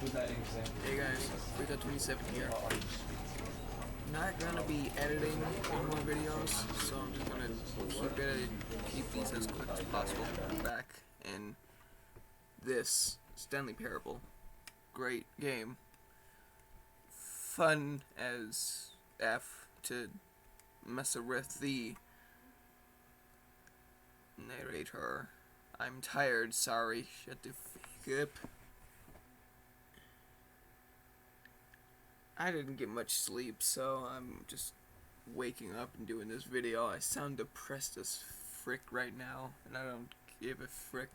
Hey guys, Friendcode 27 here. Not gonna be editing any more videos, so I'm just gonna keep these as quick as possible. Back in this Stanley Parable. Great game. Fun as F to mess with the narrator. I'm tired, sorry. Shut the fuck up. I didn't get much sleep, so I'm just waking up and doing this video. I sound depressed as frick right now, and I don't give a frick.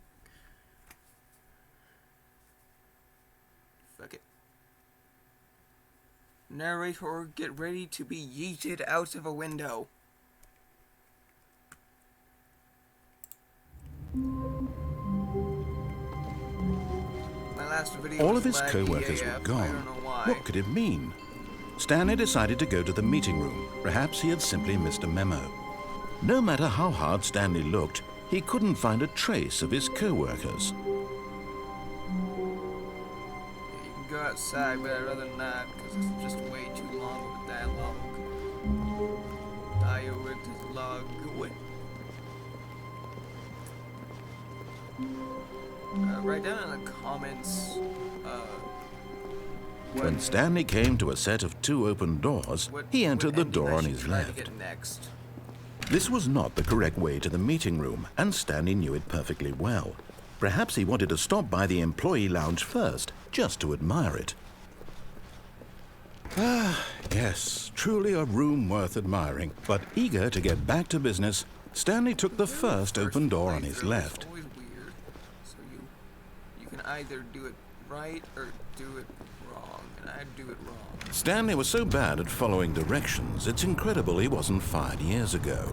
Fuck it. Narrator, get ready to be yeeted out of a window. My last video All was of his laggy co-workers AF. were I don't gone. know why. What could it mean? Stanley decided to go to the meeting room. Perhaps he had simply missed a memo. No matter how hard Stanley looked, he couldn't find a trace of his co-workers. You can go outside, but I'd rather not, because it's just way too long of a dialogue. Write down in the comments, When Stanley came to a set of two open doors, he entered the door on his left. Next. This was not the correct way to the meeting room, and Stanley knew it perfectly well. Perhaps he wanted to stop by the employee lounge first, just to admire it. Ah, yes, truly a room worth admiring. But eager to get back to business, Stanley took the first open door on his left. It's always weird. So you can either do it right or do it wrong, and I do it wrong. Stanley was so bad at following directions, it's incredible he wasn't fired years ago.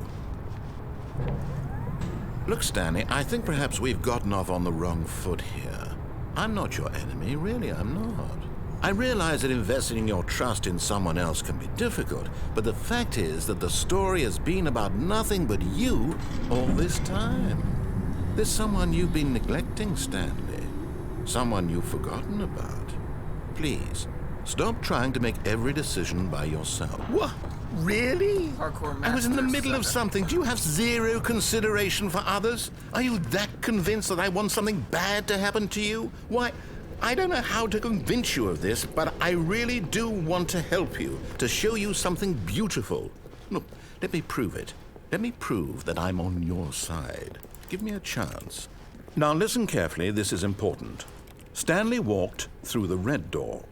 Look, Stanley, I think perhaps we've gotten off on the wrong foot here. I'm not your enemy, really, I'm not. I realize that investing your trust in someone else can be difficult, but the fact is that the story has been about nothing but you all this time. There's someone you've been neglecting, Stanley. Someone you've forgotten about. Please, stop trying to make every decision by yourself. What? Really? I was in the middle of something. Do you have zero consideration for others? Are you that convinced that I want something bad to happen to you? Why, I don't know how to convince you of this, but I really do want to help you, to show you something beautiful. Look, let me prove it. Let me prove that I'm on your side. Give me a chance. Now listen carefully, this is important. Stanley walked through the red door.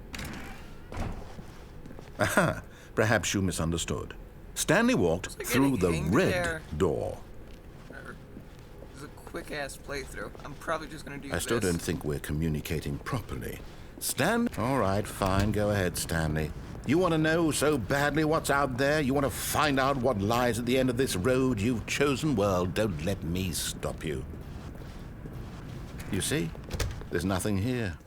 Aha, perhaps you misunderstood. Stanley walked through the red door. This is a quick-ass playthrough. I'm probably just gonna do this. I still don't think we're communicating properly. All right, fine, go ahead, Stanley. You want to know so badly what's out there? You want to find out what lies at the end of this road you've chosen? Well, don't let me stop you. You see? There's nothing here.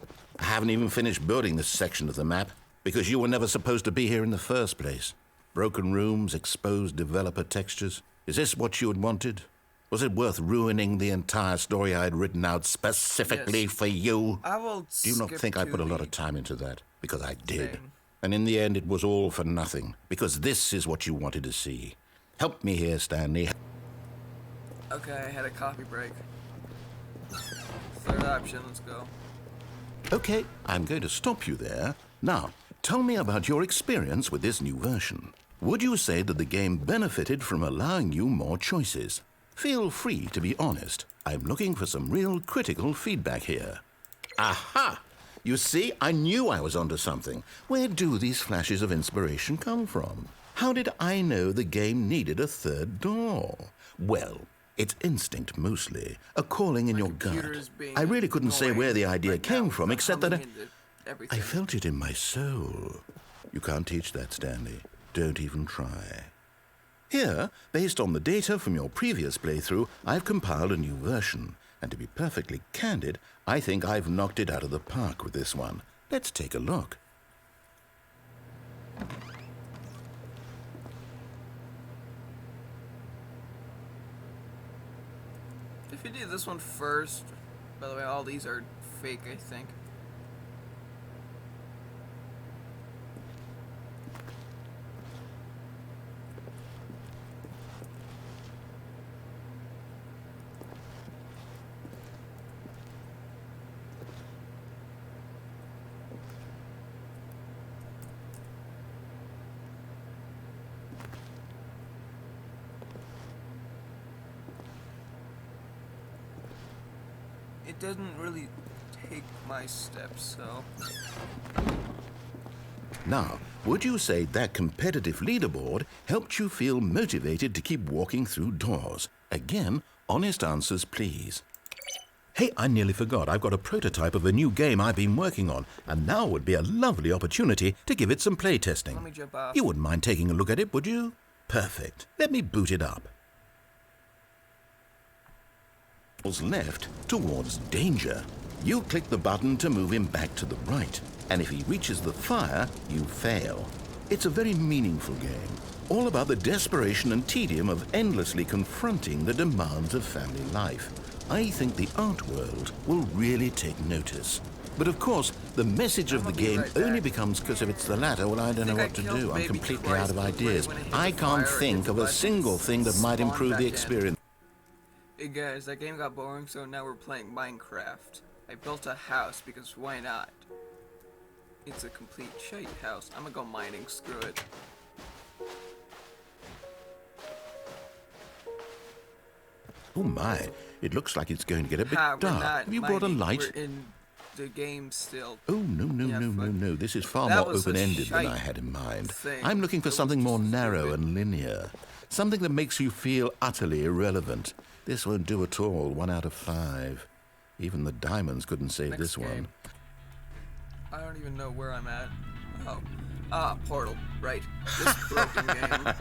I haven't even finished building this section of the map, because you were never supposed to be here in the first place. Broken rooms, exposed developer textures. Is this what you had wanted? Was it worth ruining the entire story I had written out specifically for you? I will. Do you not think I put a lot of time into that? Because I did. Same. And in the end, it was all for nothing. Because this is what you wanted to see. Help me here, Stanley. Okay, I had a coffee break. Third option, let's go. Okay, I'm going to stop you there. Now, tell me about your experience with this new version. Would you say that the game benefited from allowing you more choices? Feel free to be honest. I'm looking for some real critical feedback here. Aha! You see, I knew I was onto something. Where do these flashes of inspiration come from? How did I know the game needed a third door? Well, it's instinct mostly, a calling in your gut. I really couldn't say where the idea came from, except that I felt it in my soul. You can't teach that, Stanley. Don't even try. Here, based on the data from your previous playthrough, I've compiled a new version. And to be perfectly candid, I think I've knocked it out of the park with this one. Let's take a look. If you do this one first, by the way, all these are fake, I think. it doesn't really take my steps, so... Now, would you say that competitive leaderboard helped you feel motivated to keep walking through doors? Again, honest answers, please. Hey, I nearly forgot. I've got a prototype of a new game I've been working on, and now would be a lovely opportunity to give it some playtesting. Let me jump off. You wouldn't mind taking a look at it, would you? Perfect. Let me boot it up. Left towards danger. You click the button to move him back to the right, and if he reaches the fire, you fail. It's a very meaningful game, all about the desperation and tedium of endlessly confronting the demands of family life. I think the art world will really take notice. But of course, the message of the game only becomes because if it's the latter, well, I don't know what to do. I'm completely out of ideas. I can't think of a single thing that might improve the experience. Hey guys, that game got boring, so now we're playing Minecraft. I built a house because why not? It's a complete shite house. I'm gonna go mining, screw it. Oh my, it looks like it's going to get a bit dark. Have you brought a light? We're in the game still. Oh, no. This is far more open-ended than I had in mind. I'm looking for something more narrow and linear. Something that makes you feel utterly irrelevant. This won't do at all. 1 out of 5. Even the diamonds couldn't save this one. I don't even know where I'm at. Oh. Ah, Portal. Right. This broken game.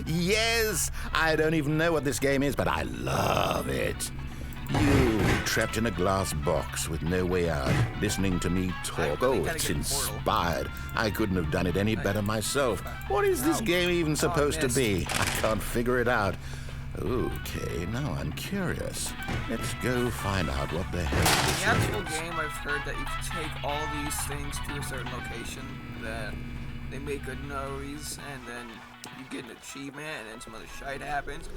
Yes! I don't even know what this game is, but I love it. You, trapped in a glass box with no way out, listening to me talk. Oh, it's inspired. I couldn't have done it any better myself. What is this game even supposed to be? I can't figure it out. Okay, now I'm curious. Let's go find out what the hell this is. The actual game, I've heard that if you take all these things to a certain location, then they make a noise, and then you get an achievement, and then some other shite happens.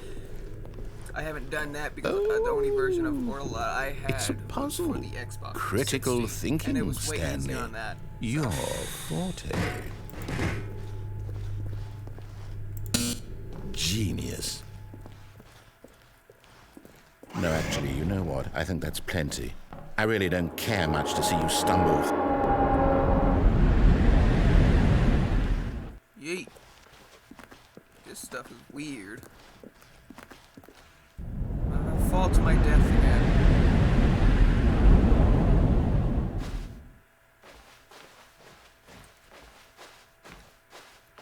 I haven't done that because the only version of Portal that I had was for the Xbox. Critical 60, thinking, and it was way Stanley. easier on that. Your forte. Genius. No, actually, you know what? I think that's plenty. I really don't care much to see you stumble. Yeet. This stuff is weird. I'm gonna fall to my death again.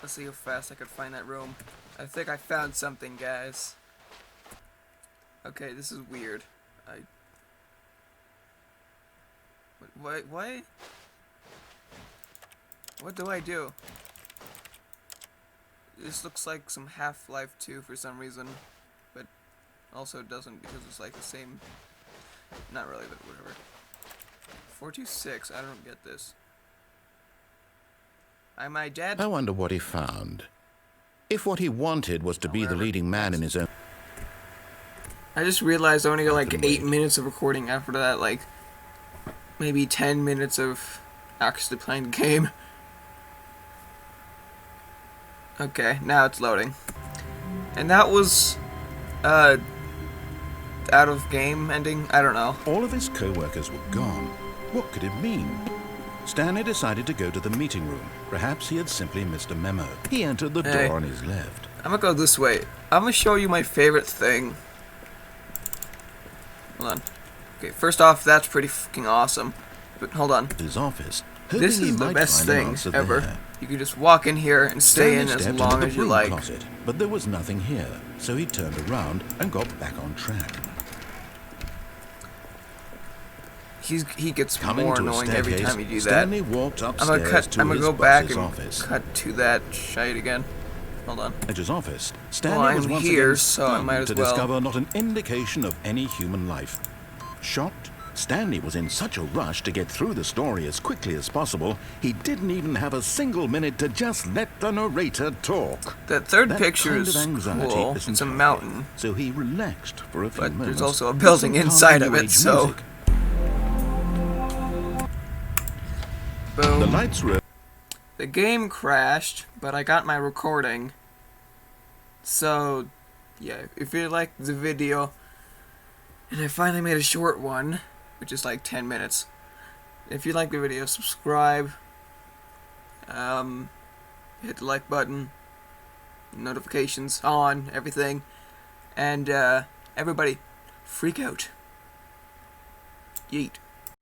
Let's see how fast I can find that room. I think I found something, guys. Okay, this is weird. What? What do I do? This looks like some Half-Life 2 for some reason, but also doesn't because it's like the same. Not really, but whatever. 426. I don't get this. My dad. I wonder what he found. If what he wanted was to be the leading man in his own. I just realized I only got like 8 minutes of recording after that, like maybe 10 minutes of actually playing the game. Okay, now it's loading. And that was out of game ending? I don't know. All of his co-workers were gone. What could it mean? Stanley decided to go to the meeting room. Perhaps he had simply missed a memo. He entered the door on his left. I'm gonna go this way. I'm gonna show you my favorite thing. Hold on. Okay, first off, that's pretty fucking awesome. But hold on. His office. This is the best thing ever. You can just walk in here and stay in as long as you like. Closet, but there was nothing here, so he turned around and got back on track. He gets more annoying every time you do that. Stanley walked upstairs I'm gonna go back and cut to that shite again. Hold on. At his office, Stanley was once here, again so I might as to well discover not an indication of any human life. Shocked, Stanley was in such a rush to get through the story as quickly as possible, he didn't even have a single minute to just let the narrator talk. That third picture is cool. It's a mountain. So he relaxed for a few moments. But there's also a building inside of it, so... Music. Boom. The lights were... The game crashed, but I got my recording. So, yeah, if you liked the video, and I finally made a short one, which is like 10 minutes. If you like the video, subscribe, hit the like button, notifications on, everything, and everybody, freak out. Yeet.